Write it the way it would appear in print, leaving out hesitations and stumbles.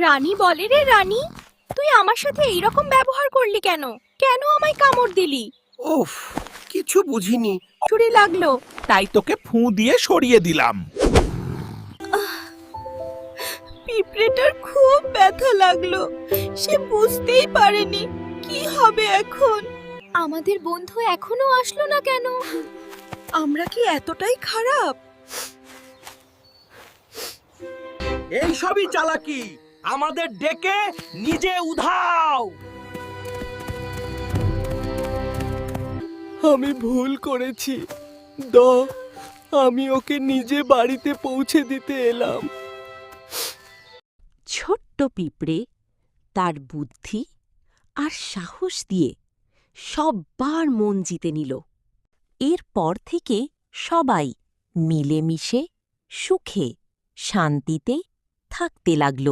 রানী বলে, রে রানী, তুই আমার সাথে এইরকম ব্যবহার করলি কেন? কেন আমায় কামড় দিলি? উফ, কিছু বুঝিনি। ছুরি লাগলো। তাই তোকে ফুঁ দিয়ে সরিয়ে দিলাম। পিঁপড়েটার খুব ব্যথা লাগলো, সে বুঝতেই পারেনি। কি হবে এখন? আমাদের বন্ধু এখনো আসলো না কেন? আমরা কি এতটাই খারাপ? এই সবই চালাকি, আমাদের ডেকে নিজে উধাও। আমি ভুল করেছি। আমি ওকে নিজে বাড়িতে পৌঁছে দিতে এলাম। ছোট্ট পিঁপড়ে তার বুদ্ধি আর সাহস দিয়ে সব্বার মন জিতে নিল। এরপর থেকে সবাই মিলেমিশে সুখে শান্তিতে থাকতে লাগল।